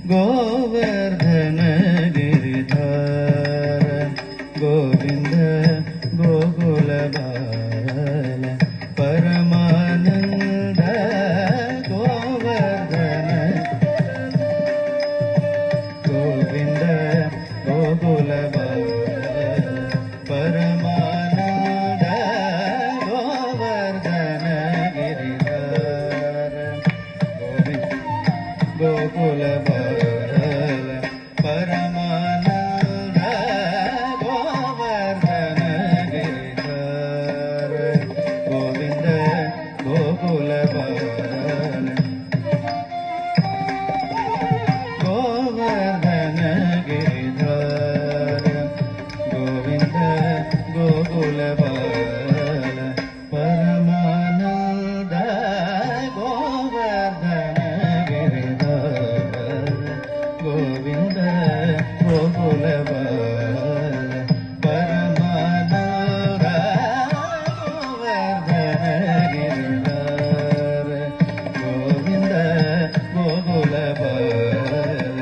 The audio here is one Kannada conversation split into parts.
ಗೋವರ್ಧನ ಗಿರಿಧಾರ ಗೋವಿಂದ ಗೋಕುಲ ಬಾಲ ಪರಮಾನಂದ ಗೋವರ್ಧನ ಗೋವಿಂದ ಗೋಕುಲ ಬಾಲ ಪರಮಾನಂದ ಗೋವರ್ಧನ ಗಿರಿಧಾರ ಗೋವಿಂದ ಗೋಕುಲ ಬಾಲ ಪರಮಾನಂದ ಗೋವರ್ಧನ ಗಿರಿಧಾರ ಗೋವಿಂದ ಗೋಕುಲ ಬಾಲ ಗೋವರ್ಧನ ಗಿರಿಧಾರ ಗೋವಿಂದ ಗೋಕುಲ ಬಾಲ ಪರಮಾನಂದ ಗೋವರ್ಧನ ಗಿರಿಧಾರ ಗೋವಿಂದ ಗೋಕುಲ ಬಾಲ ಪರಮಾನಂದ ಗೋವರ್ಧನ ಗಿರಿಧಾರ ಗೋವಿಂದ ಗೋಕುಲ ಬಾಲ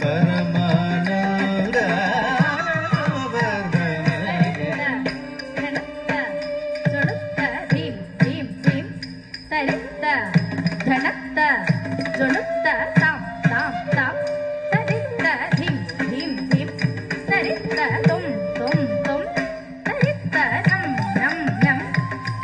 ಪರಮಾನಂದ ಧನತ್ತ ಜೊಳುತ್ತ ತಾಂ ತಾಂ ತಾಂ ತರಿತ್ತ ಧಿಂ ಧಿಂ ಧಿಂ ತರಿತ್ತ ತುಂ ತುಂ ತುಂ ತರಿತ್ತ ನಂ ನಂ ನಂ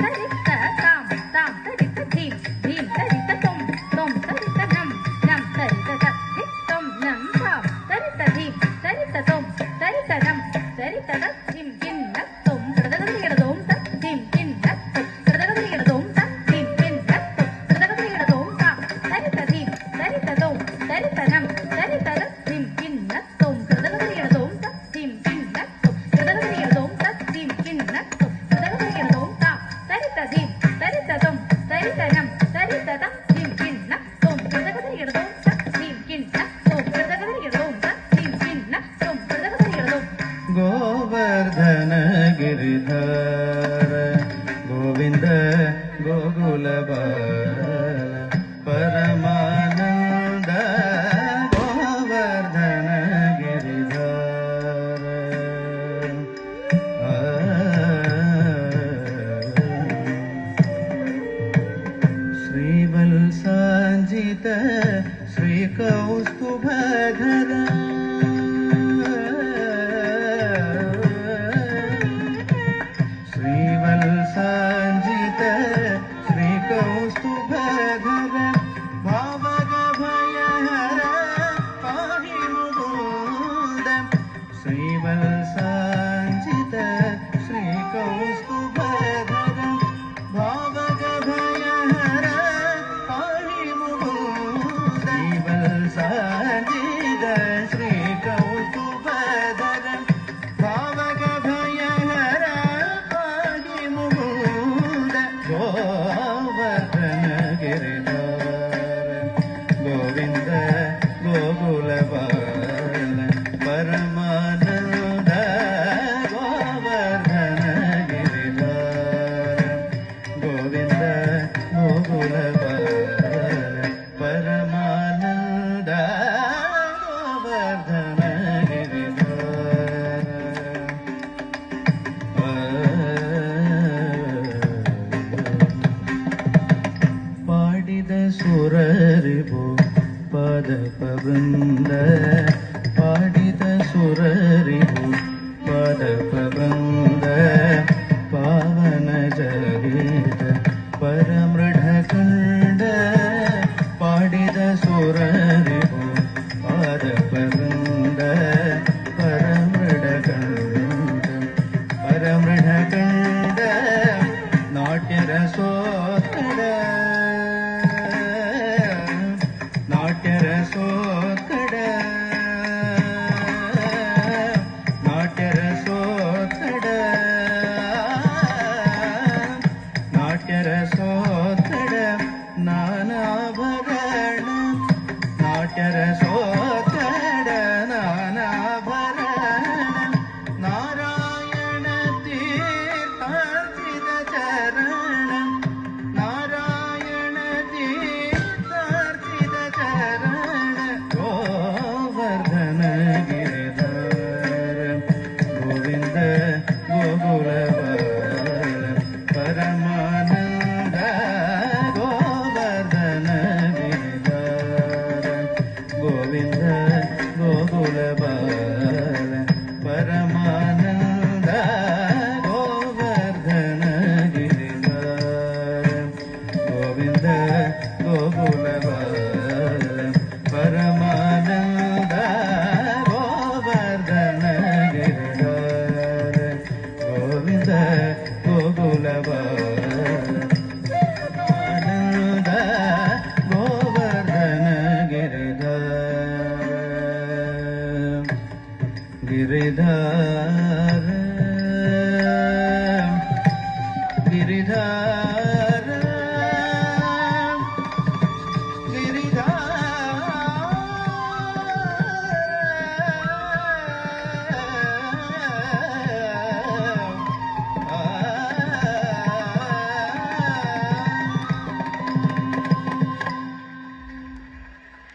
ತರಿತ್ತ ತಾಂ ತಾಂ ತರಿತ್ತ ಧಿಂ ಧಿಂ ತರಿತ್ತ ತುಂ ತುಂ ತರಿತ್ತ ನಂ ನಂ ತರಿತ್ತ ಧಿಂ ತುಂ ನಂ ತಾಂ ತರಿತ್ತ ಧಿಂ ತರಿತ್ತ ತುಂ ತರಿತ್ತ ನಂ ತರಿತ್ತ ಧಿಂ ಕಿನ್ನ ತುಂ ತಡದಗದಿಗಡದೋಂ ತ ಧಿಂ ಕಿನ್ನ ತುಂ ತಡದಗದಿಗಡದೋಂ ತ ಧಿಂ ಕಿನ್ನ ತುಂ ತಡದಗದಿಗಡದೋಂ ತ ತರಿತ್ತ ಧಿಂ ತರಿತ್ತ ತುಂ ತರಿತ್ತ ನಂ ತರಿತ್ತ ಧಿಂ ಕಿನ್ನ ತುಂ ತಡದಗದಿಗಡದೋಂ ತ ಧಿಂ ಕಿನ್ನ ತುಂ ತಡದಗದಿಗಡದೋಂ ತ ಧಿಂ ಕಿನ್ನ ತುಂ ತಡದಗದಿಗಡದೋಂ ತ ತರಿತ್ತ ಧಿಂ ತರಿತ್ತ ತುಂ ತರಿತ್ತ ನಂ ತರಿತ್ತ ಧಿಂ ಕಿನ್ನ ತುಂ ತಡದಗದಿಗಡದೋಂ ತ ಧಿಂ ಕಿನ್ನ ತುಂ ತಡದಗದಿಗಡದೋಂ ತ ಧಿಂ ಕಿನ್ನ ತುಂ ತಡದಗದಿಗಡದೋಂ ಗೋವರ್ಧನ ಗಿರಿಧಾರ ಗೋವಿಂದ ಗೋಕುಲ ಬಾಲ ಪರಮಾನಂದ ಗೋವರ್ಧನ ಗಿರಿಧಾರ ಶ್ರೀವತ್ಸಾಂಜಿತ ಶ್ರೀಕೌಸ್ತುಭಧರ ಶ್ರೀವತ್ಸಾಂಜಿತ ಶ್ರೀಕೌಸ್ತುಭಧರ ಭಾವಗ ಭಯಹರ ಪಾಹಿ ಮುಕುಂದ ಶ್ರೀವತ್ಸಾಂಜಿತ ಶ್ರೀಕೌಸ್ತುಭಧರ ಭಾವಗ ಭಯಹರ ಪಾಹಿ ಮುಕುಂದ ಶ್ರೀವತ್ಸಾಂಜಿತ ಶ್ರೀಕೌಸ್ತುಭಧರ ಭಾವಗ ಭಯಹರ ಪಾಹಿ ಮುಕುಂದ ಗೋವರ್ಧನ ಗಿರಿಧಾರ ಗೋವಿಂದ ಗೋಕುಲ ಬಾಲ ಪರಮಾನಂದ ಗೋವರ್ಧನ ಗಿರಿಧಾರ ಗೋವಿಂದ ಗೋಕುಲ ಬಾಲ ಪರಮಾನಂದ ಗೋವರ್ಧನ ಗಿರಿಧಾರ ಪಾಡಿದ ಸುರರಿಬು ಪಾದಪ ವೃಂದ ಪಾಡಿದ ಸುರರಿಬು ಪಾದಪ ವೃಂದ ಪಾವನ ಜಗೀತ ಪರಮೃಢ ಕಂಡ ಪಾಡಿದ ಸುರರಿಬು ಪಾದಪ ವೃಂದ ಪರಮೃಢ ಕಂಡ ಪರಮೃಢ ಕಂಡ ನಾಟ್ಯ ರಸೋತ್ಕಡ ನಾಟ್ಯ ರಸೋತ್ಕಡ ನಾಟ್ಯ ರಸೋತ್ಕಡ ನಾಟ್ಯ ರಸೋತ್ಕಡ ನಾನಾಭರಣ ನಾಟ್ಯ ರಸೋ